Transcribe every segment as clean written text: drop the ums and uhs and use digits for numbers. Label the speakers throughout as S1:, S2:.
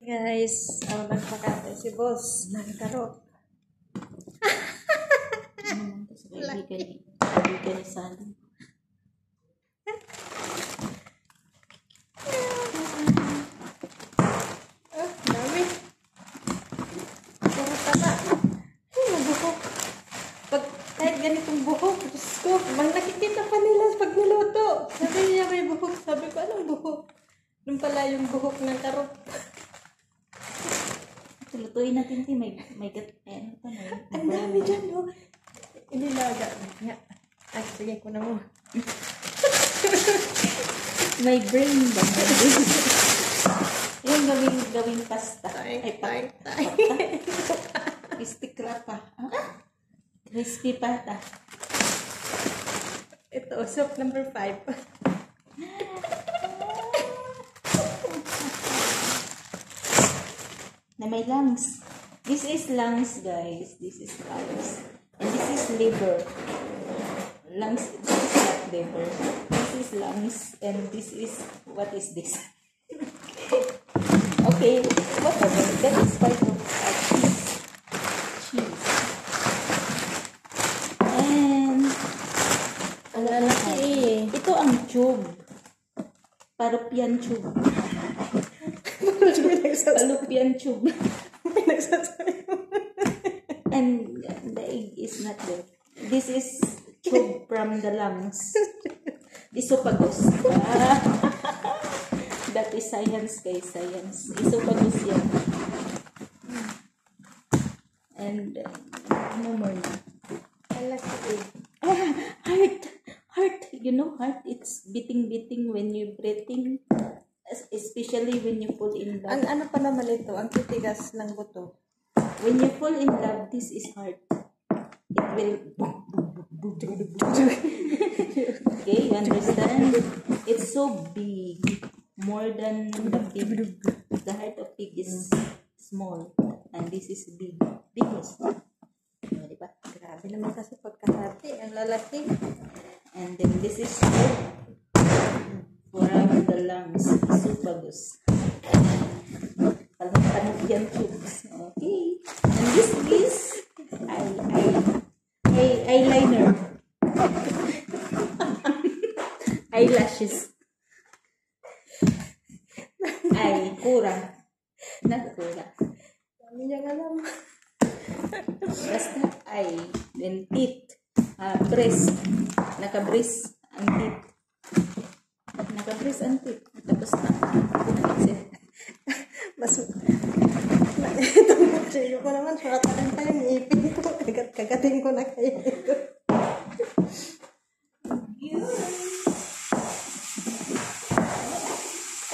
S1: Guys, nagpakatay si boss ng karot.
S2: Naman to sa kaibigan ni Sally.
S1: Dami. Puro taba. Ay, buhok. Kahit ganitong buhok, Diyos ko, nakikita pa nila pag niluto. Sabi niya may buhok. Sabi ko, anong buhok? Nung pala yung buhok ng karot.
S2: Lutuin natin ito. May
S1: Ang dami dyan, no? Inilaga. Ay, sige ko na mo.
S2: may brain ba? Yung gawing pasta.
S1: Tay.
S2: Crispy pa. Crispy pata.
S1: Ito, soup number 5.
S2: Na may lungs. This is lungs, guys. This is lungs. And this is liver. Lungs, this is not liver. This is lungs. And this is, what is this? Okay, whatever. That is part of cheese. And,
S1: Ang lalaki eh.
S2: ito ang tube. Paropian tube. Paropian tube. And the egg is not there. This is tube from the lungs. Esophagus. That is science, guys. Science. Esophagus yan. And no more na.
S1: Lalaki eh.
S2: Heart. You know, heart, it's beating when you're breathing. Especially when you fall in love.
S1: Ang ano pa naman ito, ang titigas ng buto.
S2: When you fall in love, this is heart. It will... Okay, you understand? It's so big. More than the pig. The heart of pig is small. And this is big. Biggest. Diba?
S1: Grabe naman kasi pagkahati. Ang lalaki.
S2: And then this is from the lungs. Esophagus. Panagyan tubes. Okay. And this is eyeliner. Eyelashes. Kura. Not kura.
S1: Dami niyang alam.
S2: Basta eye. Then teeth. Breast. Naka-breast ang teeth. Naka-breast ang teeth. Tapos na.
S1: Mas itong kutsilyo ko naman, suratan tayo ng ipin ko. Kagatin ko na kayo ito.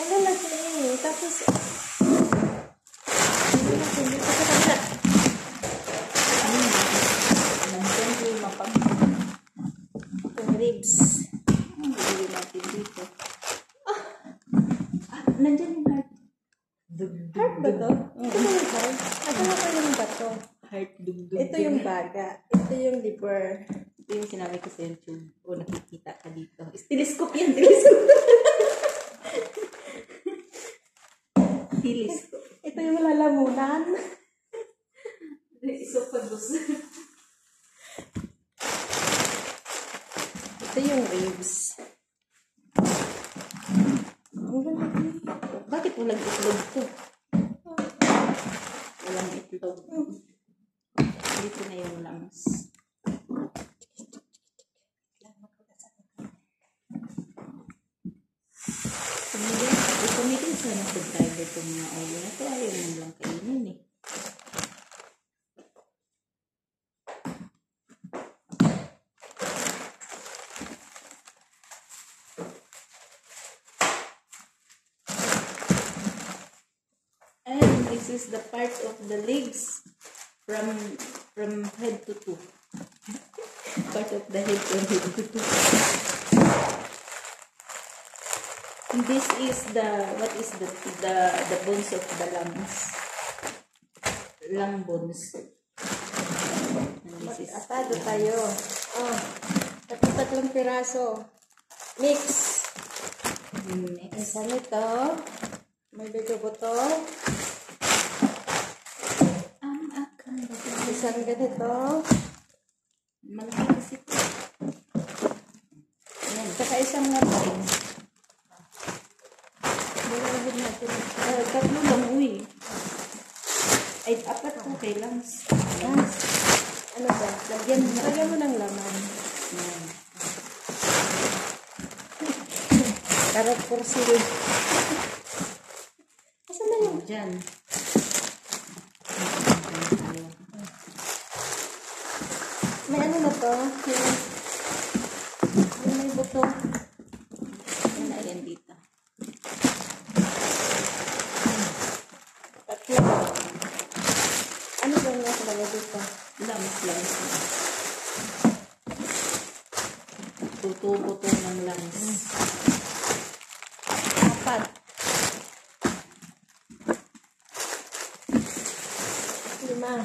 S1: Ang lalaki eh. Tapos, hindi ko sa kanya.
S2: Nandiyan yung mapag.
S1: Itong ribs.
S2: Hindi natin dito. Nandiyan yung heart.
S1: Heart ba to? Ito ba yung heart? Akala ko yung bato.
S2: Heart dugdug.
S1: Ito yung baga. Ito yung liver.
S2: Ito yung sinabi ko sa YouTube. O, nakikita ka dito. Telescope yan. Telescope. Telescope.
S1: Ito yung lalamunan.
S2: Esophagus.
S1: Ito yung ribs.
S2: Bakit walang itlog to? Walang itlog. Dito na yung lungs. Tumigil sana sa driver itong mga ulo na ito. Ayaw mo lang kainin eh. And this is the part of the legs from head to toe. Part of the head from head to toe. And this is what is the bones of the lungs. Lung bones. And this is
S1: Asado tayo. Oh, tatlong piraso. Mix.
S2: next.
S1: Isa nito. May bigo buto. ng ganito.
S2: Malaki kasi ito. Ayan.
S1: Saka isang natin. Bulalagin natin.
S2: Tatlo lang, uy. Ay, apat po kay Lance. Lance.
S1: Ano ba? Lagyan mo ng laman.
S2: Ayan.
S1: Karot for sale. Asan na yun?
S2: Diyan.
S1: May ano na to? May buto.
S2: Ayan, ayan dito.
S1: Tatlo. Ano ba yung nasa lagay dito?
S2: Lance. Buto-buto ng Lance.
S1: Apat. 5.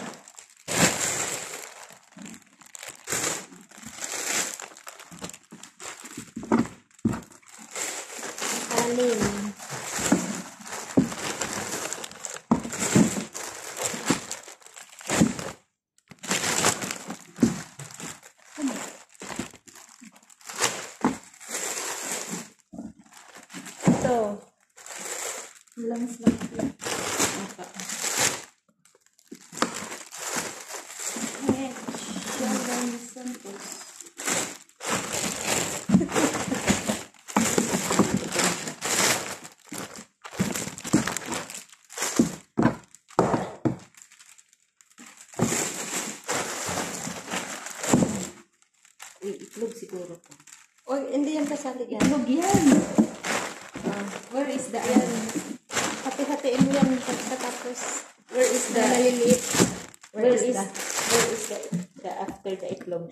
S1: 6. Ito.
S2: Lance lang ito. Apat. Sheldon Santos. Itlog siguro to.
S1: O, hindi yan kasali yan.
S2: Itlog yan. Where is the
S1: Yan. Hati-hatiin mo yan pagkatapos.
S2: Where is the
S1: Maliliit.
S2: where is the after the itlog?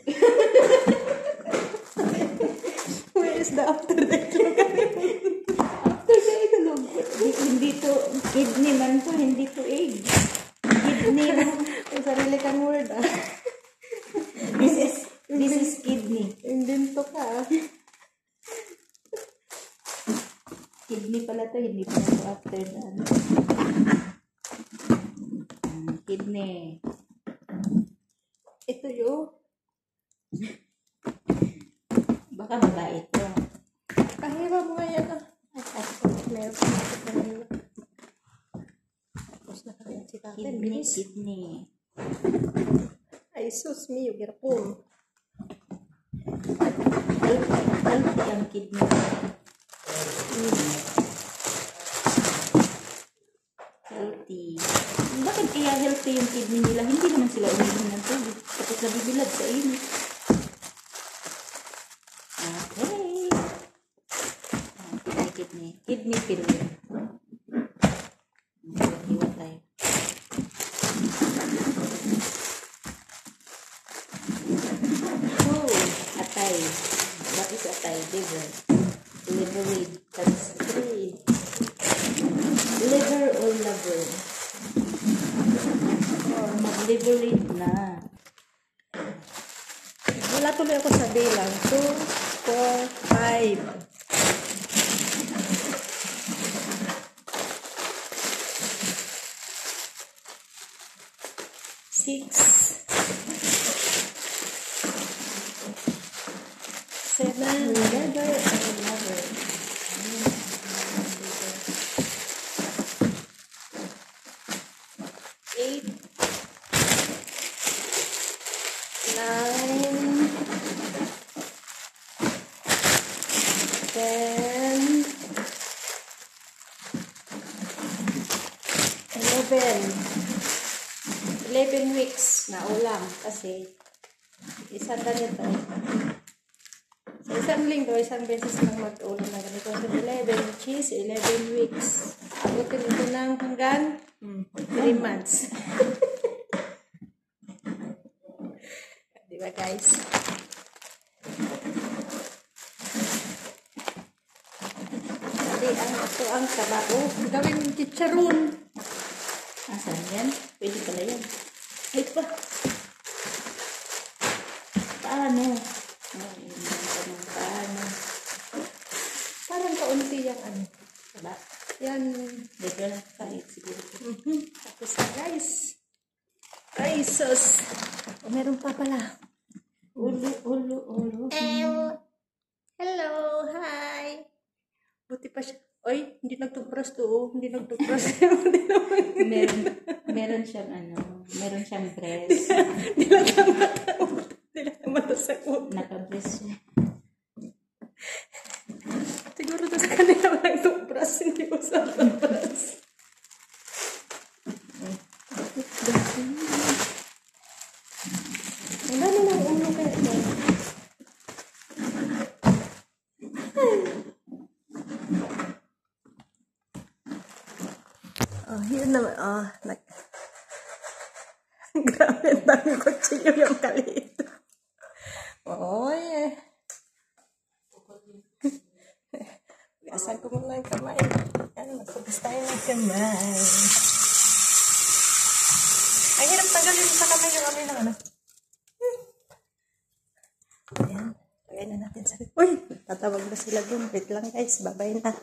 S1: Where is the after the itlog?
S2: After the itlog. Hindi to kidney man to, hindi to egg. Kidney man.
S1: Yung sarili kang word, ah.
S2: This is kidney.
S1: Indin to ka, ah.
S2: Kidney pala to, hindi pala to after the ano. Kidney.
S1: Ito yun.
S2: Baka babae ito.
S1: Kahira mo nga yan, ah. Meron pa natin kanina. Tapos na kaya si tatay. Bilis.
S2: Kidney.
S1: Ay, sus, miyo, girapon.
S2: Healthy ang kidney. Healthy. Bakit kaya healthy yung kidney nila? Hindi naman sila uminom ng tubig. Tapos nabibilad sa init. Okay. Kidney failure. Hiwa tayo. Oh, atay. What is atay? Liver. Liver with. That's 3. Liver or lover? Or mag-liver with na.
S1: Wala tuloy ako sa bilang. 2, 4, 5. 6, 7,
S2: Liver or lover?
S1: 8, 9, 10, 11 weeks na ulam kasi isang ganito. Sa isang linggo, isang beses lang mag-ulam na ganito. So 11, which is 11 weeks. Abutin ito ng hanggang 3 months. Diba guys? Dali, ito ang kabao. Gawin yung chicharon.
S2: Asan yan? Pwede pala yan. Ay pa. Paano? Ay, paano?
S1: Parang kaunti yung ano.
S2: Diba?
S1: Yan.
S2: Liver kahit siguro.
S1: Tapos na guys. Ay, sauce. O, meron pa pala.
S2: Ulo.
S1: Hello, hi. Buti pa siya. Oy, hindi nagtubras to. Oh. Hindi nagtubras.
S2: meron siyang dress.
S1: Mata sa ulo.
S2: Naka-dress siya.
S1: Siguro to sa kanila walang tubras. Hindi ko sa tubras. Wala na lang ulo kaya ito. Yun naman. Grabe, ang daming kutsilyo yung kalit. Oy. Gasan ko muna yung kamay. Yan, magsugas tayo ng kamay. Ang hirap tanggalin sa kamay yung amoy ng ano. Ayan. Lagay na natin sa... Uy! Tatawag na sila dun. Wait lang guys. Babay na.